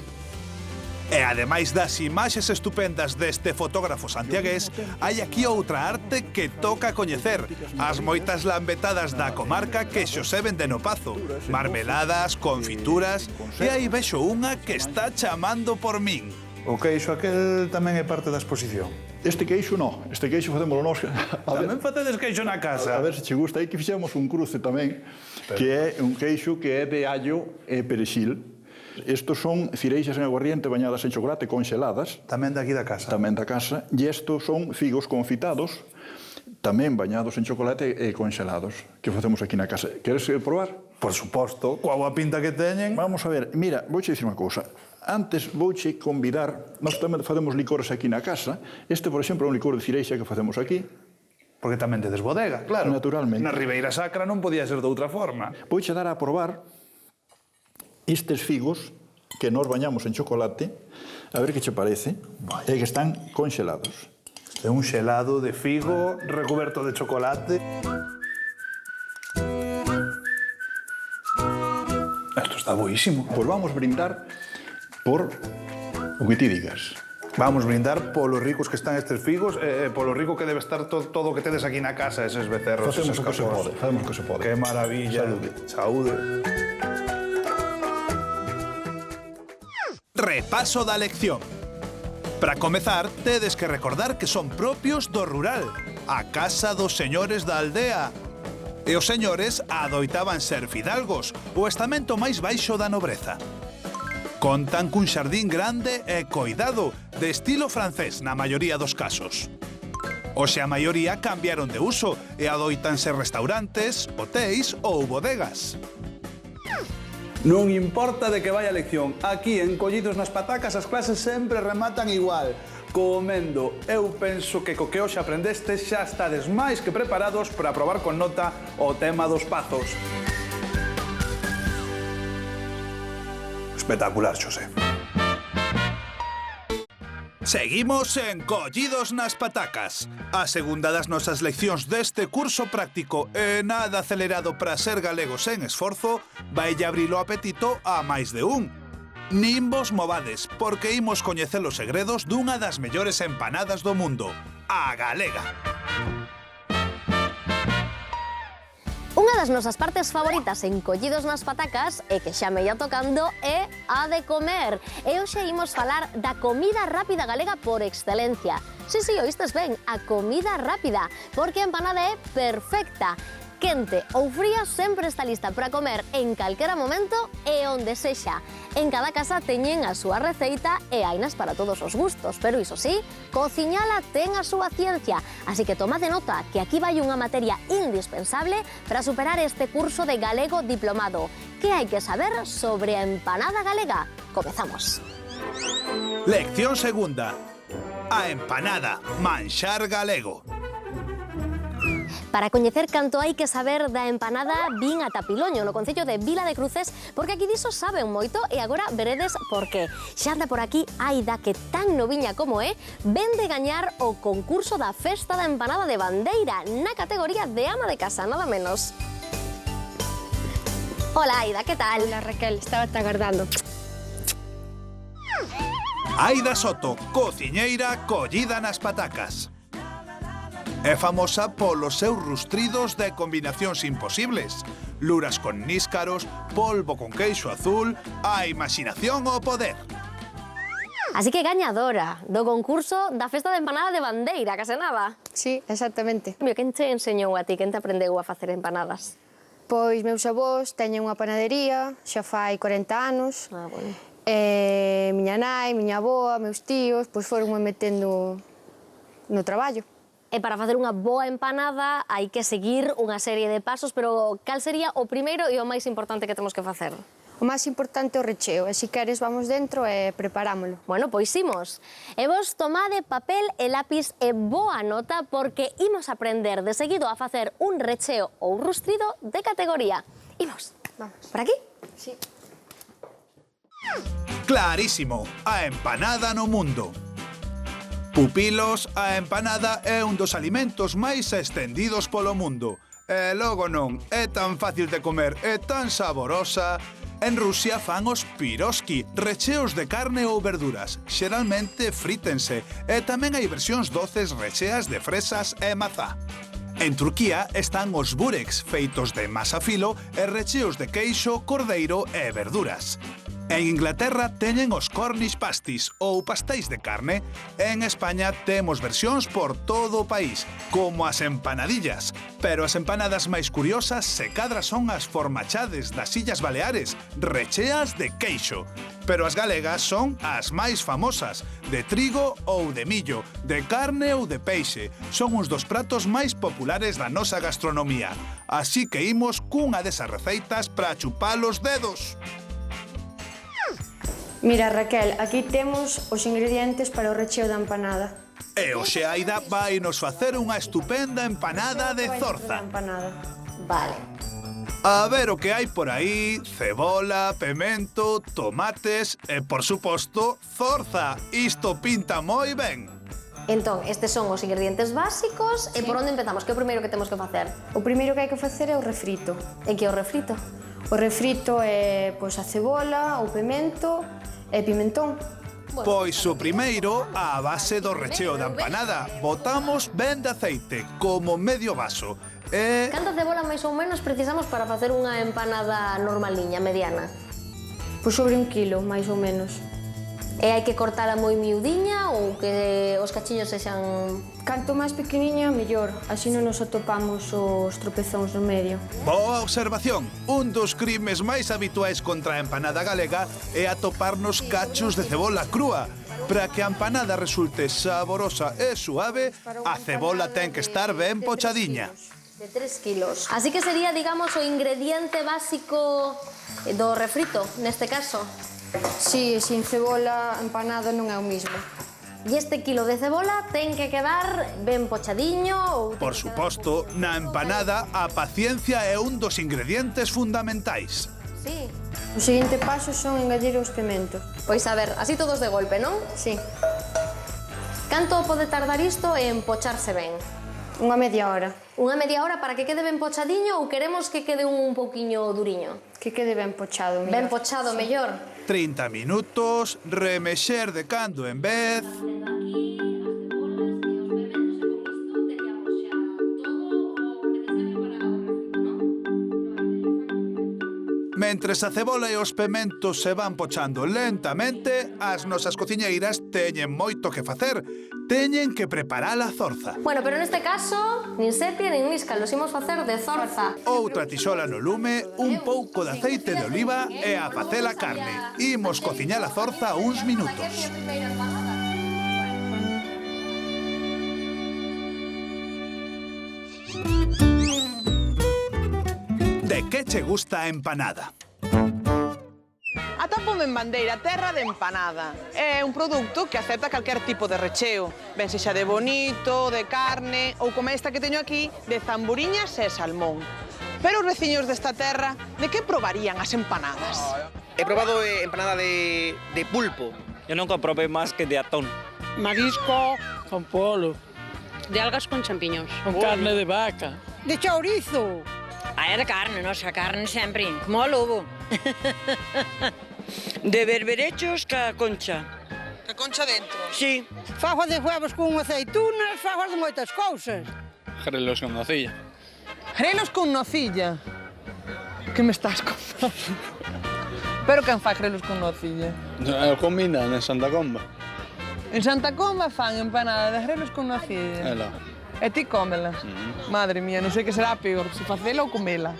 E ademais das imaxes estupendas deste fotógrafo santiagués, hai aquí outra arte que toca coñecer. As moitas lambetadas da comarca que Xosé vende no Pazo. Marmeladas, confituras, e aí vexo unha que está chamando por min. O queixo aquel tamén é parte da exposición. Este queixo non, este queixo facémolo nós. Tamén facedes queixo na casa. A ver se che gusta, aí que fixemos un cruce tamén, que é un queixo que é de allo e perexil. Estos son cireixas en aguardiente bañadas en chocolate conxeladas. Tamén de aquí da casa. Tamén da casa. E estos son figos confitados, tamén bañados en chocolate e conxelados, que facemos aquí na casa. Queres probar? Por suposto, coa boa pinta que teñen. Vamos a ver, mira, vouche dicir unha cousa. Antes vouche convidar, nós tamén facemos licores aquí na casa. Este, por exemplo, é un licor de cireixa que facemos aquí. Porque tamén tedes bodega, claro. Naturalmente. Na Ribeira Sacra non podía ser de outra forma. Vouche dar a probar estes figos que nós bañamos en chocolate, a ver que che parece, e que están conxelados. É un xelado de figo recuberto de chocolate. Isto está boísimo. Pois vamos brindar por o que ti digas. Vamos brindar polos ricos que están estes figos e polo rico que debe estar todo o que tedes aquí na casa, eses becerros, Facemos eses o que se pode, facemos o que se pode. Que maravilla. Saúde. Saúde. Repaso da lección. Para comezar, tedes que recordar que son propios do rural, a casa dos señores da aldea. E os señores adoitaban ser fidalgos, o estamento máis baixo da nobreza. Contan cun xardín grande e coidado, de estilo francés na maioría dos casos. Hoxe a maioría cambiaron de uso e adoitan ser restaurantes, hotéis ou bodegas. Non importa de que vai a lección, aquí en Collidos nas Patacas as clases sempre rematan igual, comendo. Eu penso que co que hoxe aprendestes xa estades máis que preparados para aprobar con nota o tema dos pazos. Espectacular, Xosé. Seguimos en Collidos nas Patacas, a segunda das nosas leccións deste curso práctico e nada acelerado para ser galegos en esforzo, vai abrir o apetito a máis de un. Nin vos movades, porque imos coñecer os segredos dunha das mellores empanadas do mundo, a galega. Unha das nosas partes favoritas en Collidos nas Patacas e que xa me ia tocando é a de comer. E hoxe imos falar da comida rápida galega por excelencia. Sí, oístes ben, a comida rápida, porque a empanada é perfecta. quente ou fría, sempre está lista para comer en calquera momento e onde sexa. En cada casa teñen a súa receita e hainas para todos os gustos, pero iso sí, cociñala ten a súa ciencia, así que tomade nota que aquí vai unha materia indispensable para superar este curso de galego diplomado. Que hai que saber sobre a empanada galega? Comezamos. Lección segunda. A empanada, manxar galego. Para coñecer canto hai que saber da empanada, vin a Tapiloño, no concello de Vila de Cruces, porque aquí diso saben moito e agora veredes por qué. Xa anda por aquí Aida, que tan noviña como é, ven de gañar o concurso da Festa da Empanada de Bandeira na categoría de ama de casa, nada menos. Hola Aida, que tal? Hola Raquel, estaba te agardando. Aida Soto, cociñeira collida nas patacas. É famosa polos seus rustridos de combinacións imposibles. Luras con níscaros, polvo con queixo azul, a imaginación ao poder. Así que gañadora do concurso da Festa da Empanada de Bandeira, case nada. Sí, exactamente. Quen te enseñou a ti, quen te aprendeu a facer empanadas? Pois meus avós teñen unha panadería, xa fai 40 anos. Bueno. Miña nai, miña avoa, meus tíos, pois foron metendo no traballo. E para facer unha boa empanada hai que seguir unha serie de pasos, pero cal sería o primeiro e o máis importante que temos que facer? O máis importante é o recheo, e se queres vamos dentro e preparámolo. Bueno, pois imos. E vos tomade papel e lápiz e boa nota porque imos aprender de seguido a facer un recheo ou rustrido de categoría. Imos. Vamos. Por aquí? Sí. Clarísimo, a empanada no mundo. Pupilos, a empanada é un dos alimentos máis estendidos polo mundo. E logo non, é tan fácil de comer, é tan saborosa. En Rusia fan os piroski, recheos de carne ou verduras. Xeralmente frítense, e tamén hai versións doces recheas de fresas e mazá. En Turquía están os bureks, feitos de masa filo e recheos de queixo, cordeiro e verduras. En Inglaterra teñen os Cornish pasties ou pastéis de carne. En España temos versións por todo o país, como as empanadillas. Pero as empanadas máis curiosas se cadra son as formachades das Illas Baleares, recheas de queixo. Pero as galegas son as máis famosas, de trigo ou de millo, de carne ou de peixe. Son uns dos pratos máis populares da nosa gastronomía. Así que imos cunha desas receitas para chupar os dedos. Mira, Raquel, aquí temos os ingredientes para o recheo da empanada. E hoxe Aida vai nos facer unha estupenda empanada de zorza. Vale. A ver o que hai por aí: cebola, pemento, tomates e, por suposto, zorza. Isto pinta moi ben. Entón, estes son os ingredientes básicos e por onde empezamos? Que é o primeiro que temos que facer? O primeiro que hai que facer é o refrito. E que é o refrito? O refrito é pois, a cebola, o pemento e pimentón. Pois o primeiro, a base do recheo da empanada. Botamos ben de aceite, como medio vaso. E... Canta cebola máis ou menos precisamos para facer unha empanada normaliña, mediana? Pois sobre 1 kilo, máis ou menos. E hai que cortala moi miudiña ou que os cachiños sexan... Canto máis pequeniña, mellor. Así non nos atopamos os tropezóns no medio. Boa observación. Un dos crimes máis habituais contra a empanada galega é atoparnos cachos de cebola crúa. Para que a empanada resulte saborosa e suave, a cebola ten que estar ben pochadiña. De 3 kilos. Así que sería, digamos, o ingrediente básico do refrito, neste caso. Sí, sin cebola, empanada non é o mismo. E este kilo de cebola ten que quedar ben pochadiño ou... Por suposto, na empanada a paciencia é un dos ingredientes fundamentais. Sí. O seguinte paso son engadir os pementos. Pois a ver, así todos de golpe, non? Sí. Canto pode tardar isto en pocharse ben? Unha media hora. Unha media hora para que quede ben pochadiño ou queremos que quede un pouquiño duriño? Que quede ben pochado, mellor. Ben pochado, mellor. 30 minutos, remexer de cando en vez... Mentres a cebola e os pementos se van pochando lentamente, as nosas cociñeiras teñen moito que facer. Teñen que preparar a zorza. Bueno, pero neste caso, nin sepia nin níscal, los imos facer de zorza. Outra tixola no lume, un pouco de aceite de oliva e a facer a carne. Imos cociñar a zorza uns minutos. De que che gusta a empanada? Atópome en Bandeira, terra de empanada. É un produto que acepta calquer tipo de recheo, ben sexa de bonito, de carne ou como esta que teño aquí, de zamburiñas e salmón. Pero os veciños desta terra, de que probarían as empanadas? He probado empanada de pulpo. Yo nunca probé más que de atún. Marisco con polo. De algas con champiñóns. Con carne de vaca. De chourizo. Ah, de carne, nosa carne sempre, como o lobo. De berberechos ca concha. Ca concha dentro? Sí. Fajos de huevos con aceitunas, fajos de moitas cousas. Grelos con nocilla. Grelos con nocilla? Que me estás contando? Pero quen fai grelos con nocilla? Combinan en Santa Comba. En Santa Comba fan empanada de grelos con nocilla. Ela. E ti cómela? Madre mía, non sei que será peor, se facela ou comela.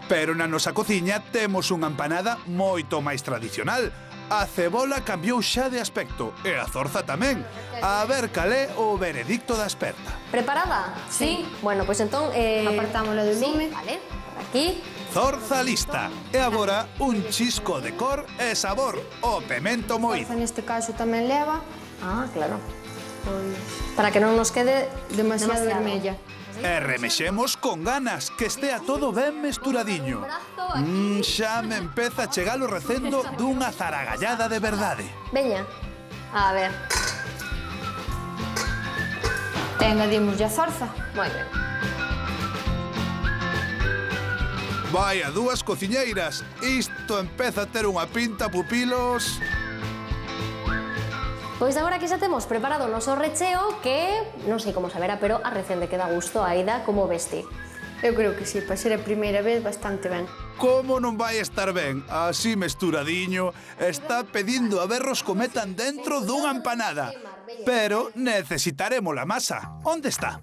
Pero na nosa cociña temos unha empanada moito máis tradicional. A cebola cambiou xa de aspecto e a zorza tamén. A ver cal é o veredicto da experta. Preparada? Sí. Bueno, pois entón... Apartámoslo do lume. Vale, por aquí. Zorza lista. E agora un chisco de cor e sabor. O pemento moído. Neste caso tamén leva. Ah, claro. Para que non nos quede demasiado vermella. E remexemos con ganas, que estea todo ben mesturadiño. Xa me empeza a chegar o recendo dunha zaragallada de verdade. Veña, a ver. E engadimos a zorza. Moi ben. Vai a dúas cociñeiras. Isto empeza a ter unha pinta, pupilos. Pois agora que xa temos preparado o noso recheo, que non sei como saberá, pero a recende que dá gusto, Aida, como vesti. Eu creo que sí, para ser a primeira vez, bastante ben. Como non vai estar ben? Así mesturadiño, está pedindo a berros que metan dentro dunha empanada. Pero necesitaremos a masa. Onde está?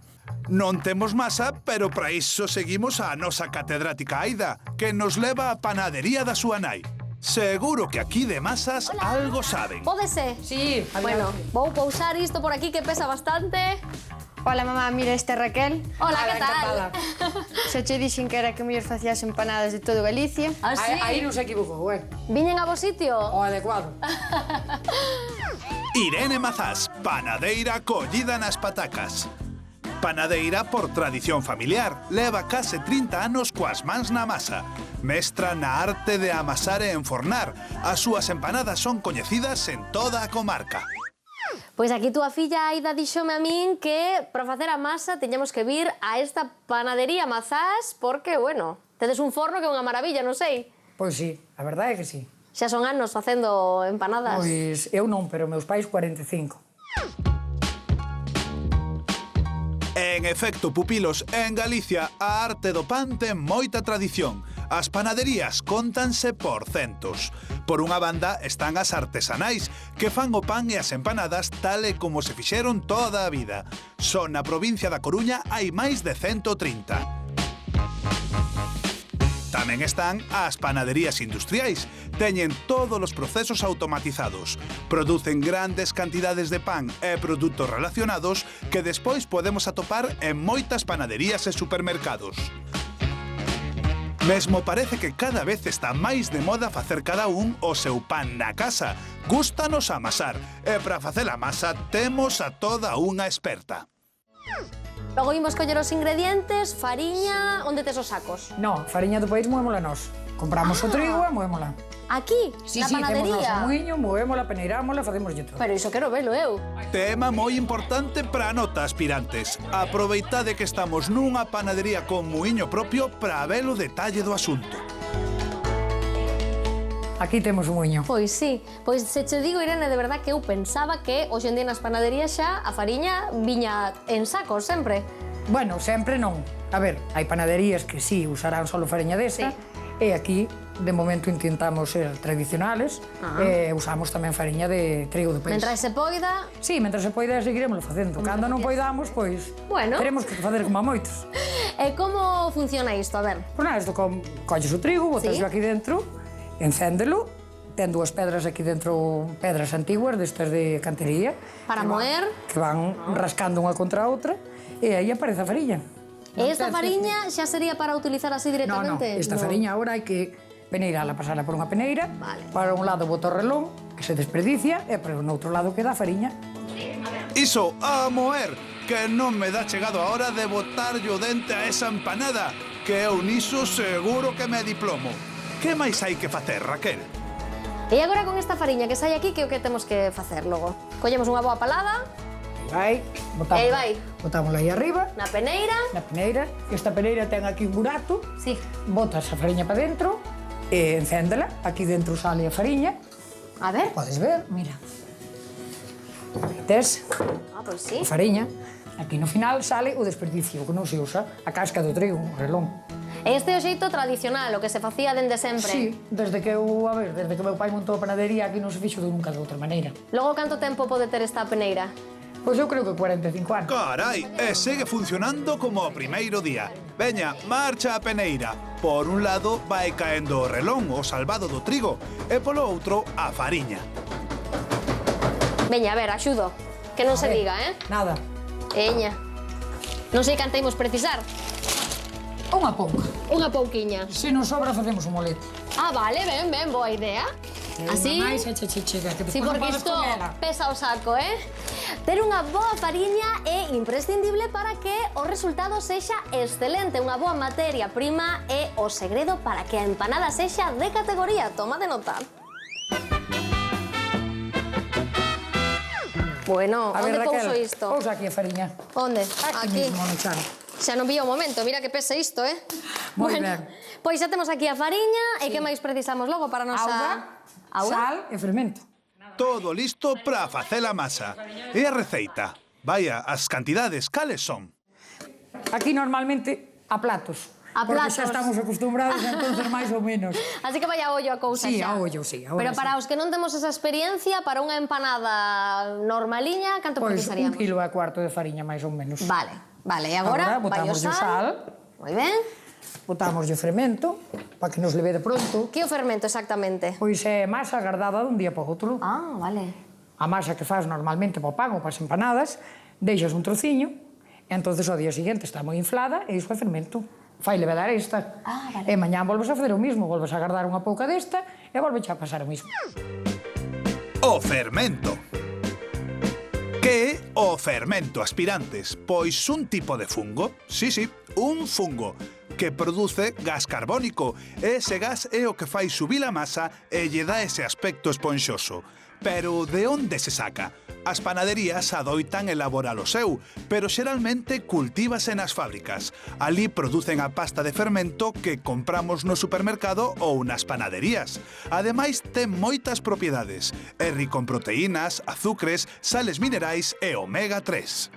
Non temos masa, pero para iso seguimos a nosa catedrática Aida, que nos leva á panadería da súa nai. Seguro que aquí de masas algo saben. Pódese? Sí. Bueno, vou pousar isto por aquí que pesa bastante. Hola, mamá, mira, esta é Raquel. Hola, que tal? Xa che dixen que era que mellor facías empanadas de todo Galicia. Ah, sí? Aí non se equivocou, Viñen a vos sitio? O adecuado. Irene Mazás, panadeira collida nas patacas. Panadeira por tradición familiar. Leva case 30 anos coas mans na masa. Mestra na arte de amasar e enfornar. As súas empanadas son coñecidas en toda a comarca. Pois aquí túa filla Aida dixome a min que para facer a masa teñamos que vir a esta panadería Mazás porque, bueno, tedes un forno que é unha maravilla, non sei. Pois sí, a verdade é que sí. Xa son anos facendo empanadas. Pois eu non, pero meus pais 45. En efecto, pupilos, en Galicia a arte do pan ten moita tradición. As panaderías cóntanse por centos. Por unha banda están as artesanais, que fan o pan e as empanadas tal e como se fixeron toda a vida. Só na provincia da Coruña hai máis de 130. Tamén están as panaderías industriais. Teñen todos os procesos automatizados. Producen grandes cantidades de pan e produtos relacionados que despois podemos atopar en moitas panaderías e supermercados. Mesmo parece que cada vez está máis de moda facer cada un o seu pan na casa. Gústanos amasar e para facer a masa temos a toda unha experta. Logo imos coller os ingredientes, fariña, onde tes os sacos? No, fariña do país movémola nós. Compramos o trigo e movémola. Aquí? Sí, na sí, panadería? temos noso muiño, movémola, peneirámola, facémoslle todo. Pero iso quero velo eu. Tema moi importante para a nota, aspirantes. Aproveitade que estamos nunha panadería con muiño propio para ver o detalle do asunto. Aquí temos o muiño. Pois sí. Pois se che digo, Irene, de verdad que eu pensaba que hoxe en día nas panaderías xa a fariña viña en sacos sempre. Bueno, sempre non. A ver, hai panaderías que sí usarán solo fariña desta, e aquí, de momento, intentamos ser tradicionales, e usamos tamén fariña de trigo de país. Mentras se poida... Sí, mentras se poida seguiremoslo facendo. Cando non poidamos, pois, teremos que facer como a moitos. E como funciona isto? A ver. Pois nada, isto colles o trigo, botaslo aquí dentro, encéndelo, ten dúas pedras aquí dentro, pedras antiguas, destas de cantería. Para moer. Que van rascando unha contra a outra, e aí aparece a fariña. E esta fariña xa sería para utilizar así directamente? No, esta fariña agora hai que peneirala, pasarla por unha peneira, para un lado bota o relón, que se desperdicia, e para un outro lado queda a fariña. Iso, a moer, que non me dá chegado a hora de botarlle o dente a esa empanada, que eu niso seguro que me diplomo. Que máis hai que facer, Raquel? E agora con esta fariña que sai aquí, que é o que temos que facer logo? Collemos unha boa palada. Botámosla aí arriba. Na peneira. Na peneira. Esta peneira ten aquí un burato. Sí. Botas a fariña para dentro e encéndela. Aquí dentro sale a fariña. A ver. Podes ver, mira. Tes pois sí. a fariña. Aquí no final sale o desperdicio, que non se usa, a casca do trigo, o relón. Este é o xeito tradicional, o que se facía dende sempre. Sí, desde que meu pai montou a panadería, aquí non se fixo nunca de outra maneira. Logo, canto tempo pode ter esta peneira? Pois eu creo que 45 anos. Carai, e segue funcionando como o primeiro día. Veña, marcha a peneira. Por un lado vai caendo o relón, o salvado do trigo, e polo outro a fariña. Veña, a ver, axudo. Que non se diga, Nada. Veña. Non sei canto imos precisar. Unha pouca. Unha pouquiña. Se nos sobra, facemos un molete. Ah, vale, ben, boa idea. Así... chega, que sí, porque isto pesa o saco, Ter unha boa fariña é imprescindible para que o resultado sexa excelente. Unha boa materia prima é o segredo para que a empanada sexa de categoría. Toma de nota. Bueno, onde pouso isto? Pousa aquí a fariña. Onde? Aquí mismo, no chan. Xa non vi o momento, mira que pesa isto, Moi ben. Pois xa temos aquí a fariña, e que máis precisamos logo para a nosa... Auga, sal e fermento. Todo listo para facer a masa. E a receita? Vaya, as cantidades, cales son? Aquí normalmente a platos. Porque xa estamos acostumbrados, entonces máis ou menos. Así que vai a ollo a cousa xa. Sí, a ollo, sí. Pero para os que non temos esa experiencia, para unha empanada normaliña, canto precisaríamos? Pois 1,4 kg de fariña, máis ou menos. Vale, e agora vai o sal. Moi ben. Botamos o fermento, para que nos leve de pronto. Que é o fermento exactamente? Pois é masa guardada dun día para outro. Ah, vale. A masa que faz normalmente para o pan ou para as empanadas, deixas un trociño, e entonces ao día seguinte está moi inflada, e iso é fermento. Fai levedar esta. Ah, vale. E mañá volves a fazer o mismo, volves a guardar unha pouca desta, e volves a pasar o mismo. O fermento. Que é o fermento, aspirantes? Pois un tipo de fungo, sí, un fungo, que produce gas carbónico, e ese gas é o que fai subir a masa e lle dá ese aspecto esponxoso. Pero de onde se saca? As panaderías adoitan elaborar o seu, pero xeralmente cultívase nas fábricas. Ali producen a pasta de fermento que compramos no supermercado ou nas panaderías. Ademais, ten moitas propiedades. É rico en proteínas, azúcares, sales minerais e omega 3.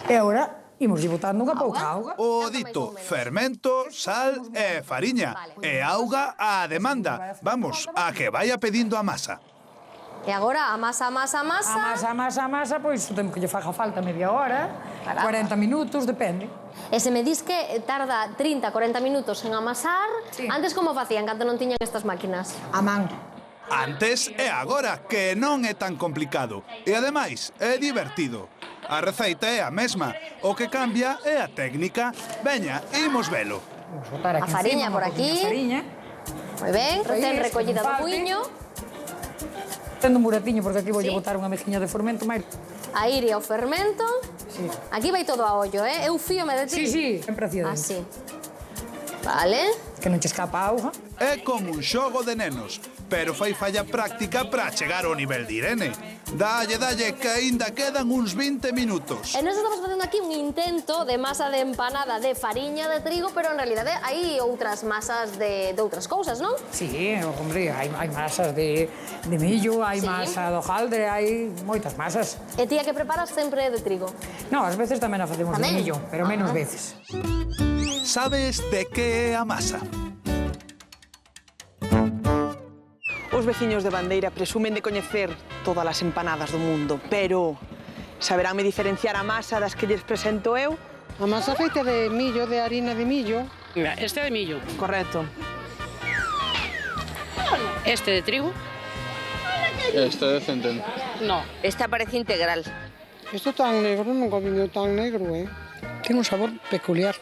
E agora imos botando unha pouca auga. O dito fermento, sal e fariña. E auga á demanda. Vamos, a que vaya pedindo a masa. E agora a masa. A masa, pois o tempo que lle faga falta, media hora, 40 minutos, depende. E se me dis que tarda 30, 40 minutos en amasar, antes como facían, cando non tiñan estas máquinas? A man. Antes e agora, que non é tan complicado. E ademais, é divertido. A receita é a mesma, o que cambia é a técnica. Veña, imos velo. A fariña por aquí. Moi ben, recén recollida do muiño. Tendo un buratiño, porque aquí voulle botar unha mejiña de fermento máis. A iria o fermento. Aquí vai todo a ollo, Eu fíome de ti. Sí, sempre hacia dentro. Así. Vale. Que non che escapa a auga. É como un xogo de nenos. pero fai falla práctica para chegar ao nivel de Irene. Dalle, que aínda quedan uns 20 minutos. E nós estamos facendo aquí un intento de masa de empanada de fariña de trigo, pero en realidade hai outras masas de outras cousas, non? Sí, hombre, hai masas de millo, hai masa de hojaldre, hai moitas masas. E ti a que preparas sempre de trigo? No, ás veces tamén a facemos de millo, pero menos veces. Sabes de que é a masa? Os veciños de Bandeira presumen de coñecer todas as empanadas do mundo, pero saberánme diferenciar a masa das que lles presento eu? A masa feita de millo, de harina de millo. Este de millo. Correcto. Este de trigo. Este de centeno. No. Esta parece integral. Isto tan negro, nunca viño tan negro, Ten un sabor peculiar.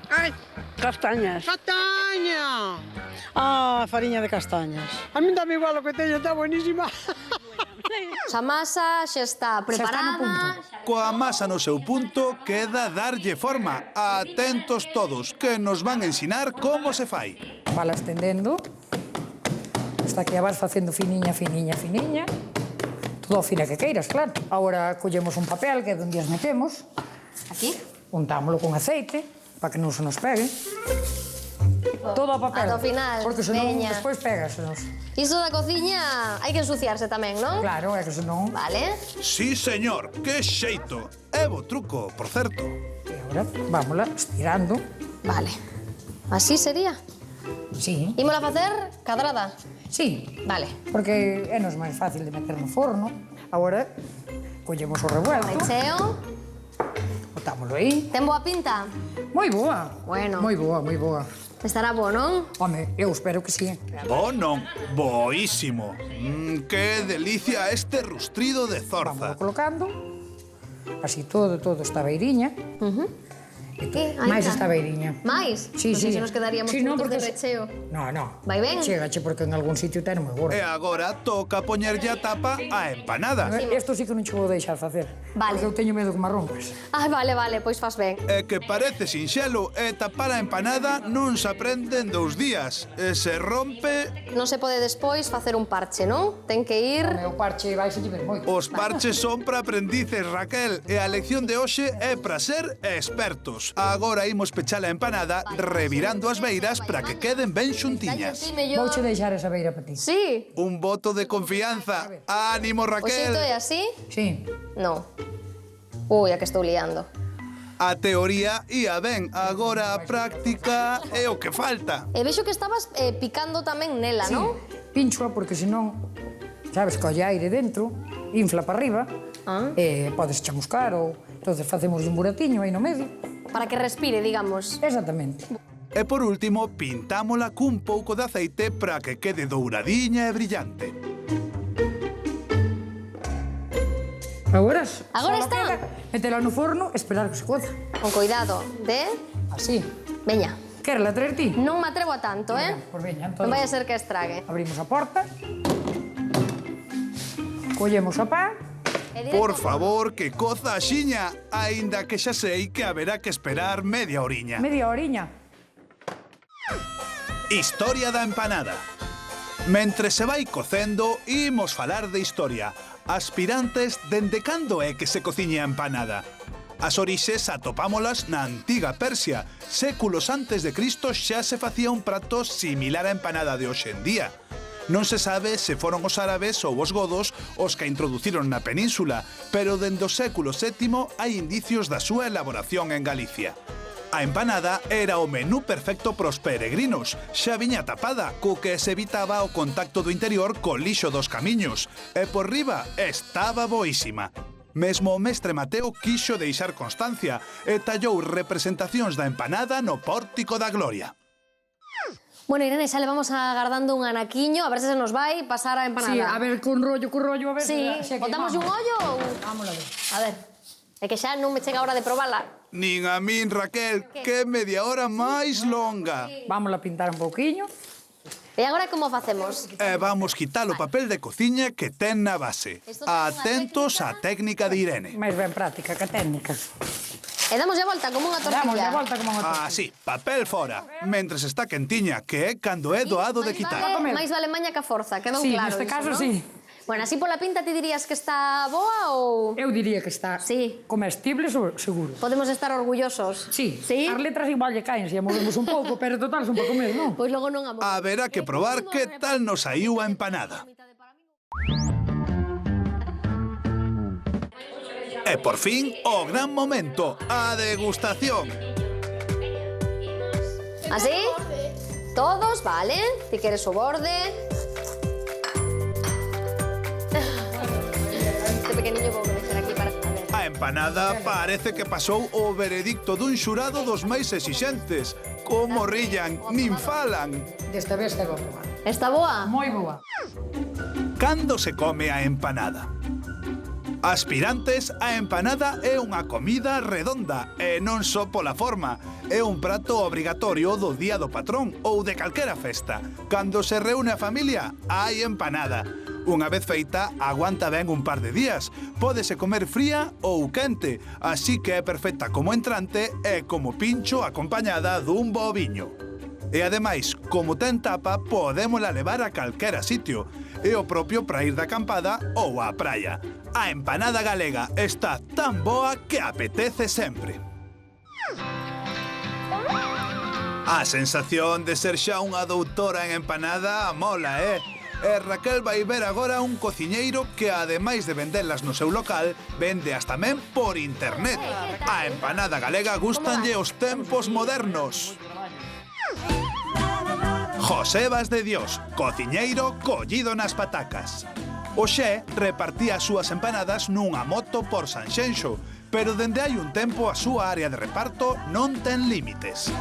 Ai, castañas. Castaña! Ah, fariña de castañas. A mí dame igual o que teño, está buenísima. A masa xa está preparada. Coa masa no seu punto, queda darlle forma. Atentos todos, que nos van ensinar como se fai. Vala estendendo hasta que a vas facendo finiña. Todo o fina que queiras, claro. Agora collemos un papel que donde as metemos. Aquí? Untámoslo con aceite para que non se nos pegue. Todo o papel. Ata o final. Porque senón Veña. despois pégasenos. Iso da cociña hai que ensuciarse tamén, non? Claro, é que senón... Vale. Sí, señor, que xeito. É bo truco, por certo. E agora vámola estirando. Vale. Así sería? Sí. Ímola facer cadrada? Sí. Vale. Porque é nos máis fácil de meter no forno. Agora, collemos o revuelto. Mecheo. Botámoslo aí. Ten boa pinta? Moi boa. Bueno. Moi boa. Estará bo, non? Home, eu espero que sí. Bo non, boísimo. Que delicia este rustrido de zorza. Vamos colocando. Así todo esta beiriña. Mais esta beiriña. Mais? Sí, Non sei se nos quedaríamos puntos de recheo. No. Vai ben? Chegache porque en algún sitio ten moi gordo. E agora toca poñerlle a tapa á empanada. Isto sí que non che vou deixar facer. Vale. Porque eu teño medo que me rompas. Ah, vale, pois faz ben. É que parece sinxelo e tapar a empanada non se aprende en 2 días. E se rompe... Non se pode despois facer un parche, non? Ten que ir... O parche vai se ver moito. Os parches son para aprendices, Raquel, e a lección de hoxe é para ser expertos. Agora imos pechar a empanada revirando as beiras para que queden ben xuntiñas. Vouche deixar esa beira para ti. Sí. Un voto de confianza. Ánimo, O Raquel. xeito é así? Sí. No. Ui, a que estou liando. A teoría ia ben, agora a práctica é o que falta. E vexo que estabas picando tamén nela, Sí. non? Pinchoa porque senón, sabes, colle aire dentro, infla para arriba, e podes chamuscar ou... Entonces facemos un buratiño aí no medio. Para que respire, digamos. Exactamente. E por último, pintámola cun pouco de aceite para que quede douradiña e brillante. Agora está. Metela no forno, esperar que se coza. Con cuidado, de... Así. Veña. Queres la traer ti? Non me atrevo a tanto, Pois veña, Non vai a ser que estrague. Abrimos a porta. Collemos a pá. Por favor, que coza a xiña, aínda que xa sei que haberá que esperar media horiña. Media horiña. Historia da empanada. Mentre se vai cocendo, imos falar de historia. Aspirantes, dende cando é que se cociña a empanada? As orixes atopámolas na antiga Persia. Séculos antes de Cristo xa se facía un prato similar á empanada de hoxe en día. Non se sabe se foron os árabes ou os godos os que a introduciron na península, pero dende o século VII hai indicios da súa elaboración en Galicia. A empanada era o menú perfecto pros peregrinos, xa viña tapada, co que se evitaba o contacto do interior co lixo dos camiños, e por riba estaba boísima. Mesmo o mestre Mateo quixo deixar constancia e tallou representacións da empanada no Pórtico da Gloria. Bueno, Irene, xa levamos agardando un anaquiño, a ver se nos vai pasar a empanada. Sí, a ver, con rollo, a ver... Sí, botamos un ollo ou... Vámonos a ver. A ver, é que xa non me chega a hora de probala. Nin a min, Raquel, que media hora máis longa. Vamos a pintar un pouquiño. E agora como facemos? E vamos quitar o papel de cociña que ten na base. Atentos á técnica de Irene. Máis ben práctica que técnica. E damos a volta como unha tortilla. Damos a volta como unha tortilla. Ah, sí, papel fora. Mentres está quentiña, que é cando é doado de quitar. Máis vale maña que a forza, quedou Sí, claro neste iso, caso, non? sí. Bueno, así pola pinta ti dirías que está boa ou... Eu diría que está comestible, seguro. Podemos estar orgullosos. Sí, Sí? as letras igual lle caen, se a movemos un pouco, pero total son para comer, non? Pois logo non a movemos. Haberá que probar que tal nos saiu a empanada. E por fin, o gran momento, a degustación. Así? Todos, vale. Ti queres o borde. Este pequeniño vou deixar aquí para... A empanada parece que pasou o veredicto dun xurado dos máis exixentes. Como rillan, nin falan. Desta vez está boa. Está boa? Moi boa. Cando se come a empanada? Aspirantes, a empanada é unha comida redonda e non só pola forma. É un prato obrigatorio do Día do Patrón ou de calquera festa. Cando se reúne a familia, hai empanada. Unha vez feita, aguanta ben un par de días. Pódese comer fría ou quente, así que é perfecta como entrante e como pincho acompañada dun bo viño. E ademais, como ten tapa, podémola levar a calquera sitio. É o propio para ir de acampada ou á praia. A empanada galega está tan boa que apetece sempre. A sensación de ser xa unha doutora en empanada mola, E Raquel vai ver agora un cociñeiro que, ademais de vendelas no seu local, vende as tamén por internet. A empanada galega gustanlle os tempos modernos. Josebas de Dios, cociñeiro collido nas patacas. O Xe repartía as súas empanadas nunha moto por Sanxenxo, pero dende hai un tempo a súa área de reparto non ten límites.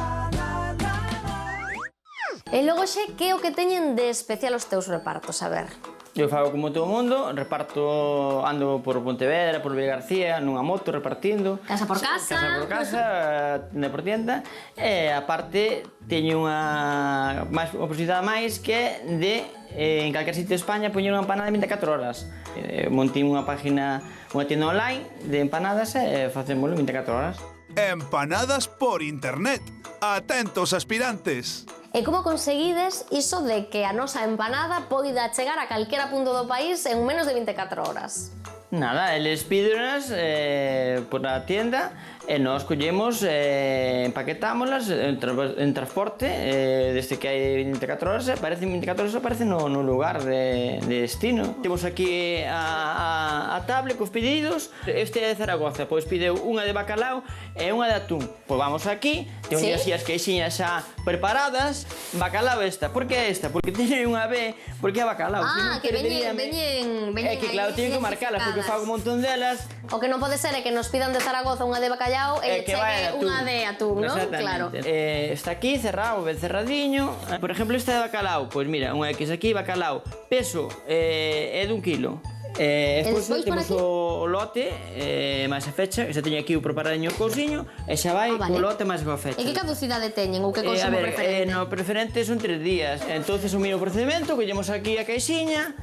E logo, Xe, que é o que teñen de especial os teus repartos? A ver. Eu fago como todo o mundo, reparto, ando por Pontevedra, por Vilagarcía, nunha moto repartindo. Casa por casa. Casa por casa, tienda por tienda. E, aparte, teño unha oportunidade máis que é de, en calquer sitio de España, poñer unha empanada de 24 horas. Montei unha página, unha tienda online de empanadas e facémoslo 24 horas. Empanadas por internet. Atentos, aspirantes. E como conseguides iso de que a nosa empanada poida chegar a calquera punto do país en menos de 24 horas? Nada, eles pídenas por a tienda e nós collemos, empaquetámolas en transporte, desde que hai 24 horas, aparecen 24 horas, aparecen no lugar de destino. Temos aquí a tablet cos pedidos. Este é de Zaragoza, pois pideu unha de bacalao e unha de atún. Pois vamos aquí, temos así as queixiñas xa preparadas. Bacalao esta, por que esta? Porque tiene unha B, porque é bacalao. Que veñen É que claro, teño que marcalas, porque fago un montón delas. O que non pode ser é que nos pidan de Zaragoza unha de bacalao e chegue unha de atún, non? Claro. Está aquí cerrado, ben cerradiño. Por exemplo, esta de bacalao, pois mira, unha X aquí, bacalao, peso é dun kilo. Despois temos o lote, máis a fecha, que xa teño aquí o preparadiño o cousiño, e xa vai o lote máis a fecha. E que caducidade teñen ou que consumo preferente? No preferente son 3 días. Entonces, o mismo procedimento, collemos aquí a caixiña,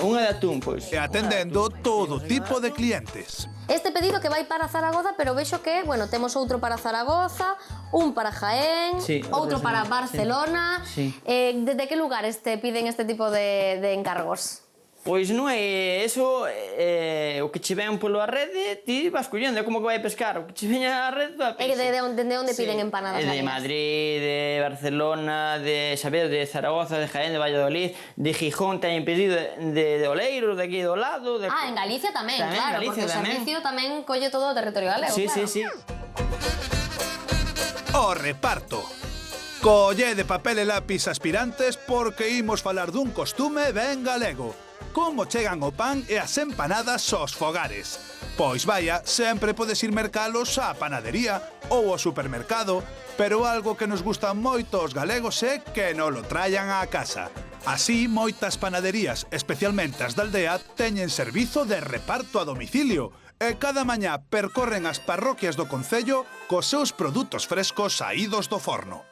unha de atún, pois. E atendendo todo tipo de clientes. Este pedido que vai para Zaragoza, pero vexo que, bueno, temos outro para Zaragoza, un para Jaén, outro para Barcelona. Desde que lugares te piden este tipo de encargos? Pois non é eso, o que che ven polo a rede, ti vas collendo, é como que vai pescar, o que che ven a rede, tu a pesca. E de onde piden empanadas galegas? De Madrid, de Barcelona, de Xavier, de Zaragoza, de Jaén, de Valladolid, de Gijón, teñen pedido de Oleiros, de aquí do lado. En Galicia tamén, claro, porque o servicio tamén colle todo o territorio galego, claro. Sí. O reparto. Colle de papel e lápis, aspirantes, porque imos falar dun costume ben galego. Como chegan o pan e as empanadas aos fogares. Pois vaya, sempre podes ir mercalos á panadería ou ao supermercado, pero algo que nos gusta moito aos galegos é que non lo traian á casa. Así, moitas panaderías, especialmente as da aldea, teñen servizo de reparto a domicilio e cada mañá percorren as parroquias do concello cos seus produtos frescos saídos do forno.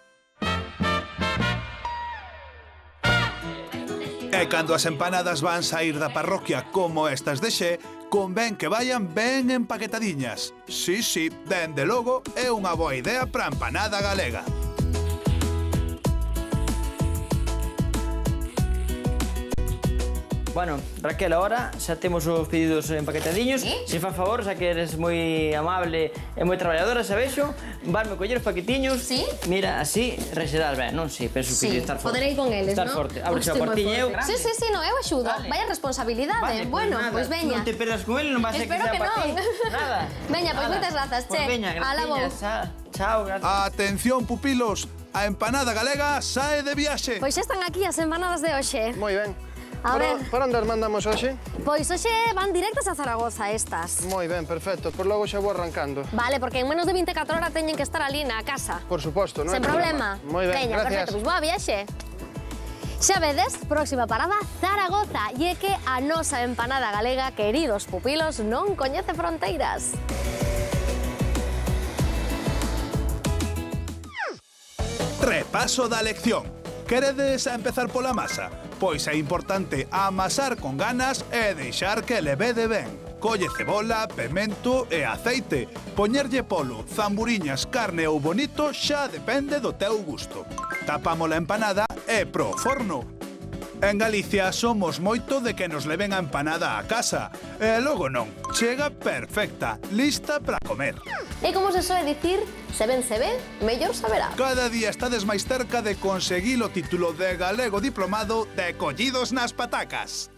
E cando as empanadas van saír da parroquia como estas de Xe, convén que vayan ben empaquetadiñas. Sí, dende logo é unha boa idea para a empanada galega. Bueno, Raquel, ahora xa temos os pedidos empaquetadiños. Se fa favor, xa que eres moi amable e moi traballadora, xa vexo, vanme coller os paquetiños. Sí? Mira, así rexerar ben, non? Si, penso que estar forte. Poder ir con eles, estar non? forte. Abre xa a portiña eu. Sí, no, eu axudo. Vaya responsabilidade. Vale, bueno, pois veña. Non te perdas con ele, non va a ser que Espero sea que para ti. non. Nada. Veña, pois moitas grazas, che. Veña, Ala vou. gracias. Chao, gracias. Atención, pupilos, a empanada galega sae de viaxe. Pois xa están aquí as empanadas de hoxe. Moi ben. A ver. Por onde as mandamos hoxe? Pois hoxe van directas a Zaragoza estas. Moi ben, perfecto. Por logo xa vou arrancando. Vale, porque en menos de 24 horas teñen que estar ali na casa. Por suposto, non Sen hai problema. Moi ben, Veña, gracias. perfecto, pois boa viaxe. Xa vedes, próxima parada, Zaragoza. E é que a nosa empanada galega, queridos pupilos, non coñece fronteiras. Repaso da lección. Queredes a empezar pola masa? Pois é importante amasar con ganas e deixar que levede ben. Colle cebola, pemento e aceite. Poñerlle polo, zamburiñas, carne ou bonito xa depende do teu gusto. Tapamos a empanada e pro forno. En Galicia somos moito de que nos leven a empanada a casa. E logo non. Chega perfecta, lista para comer. E como se soe dicir, se ben se ve, mellor saberá. Cada día estades máis cerca de conseguir o título de galego diplomado de Collidos nas Patacas.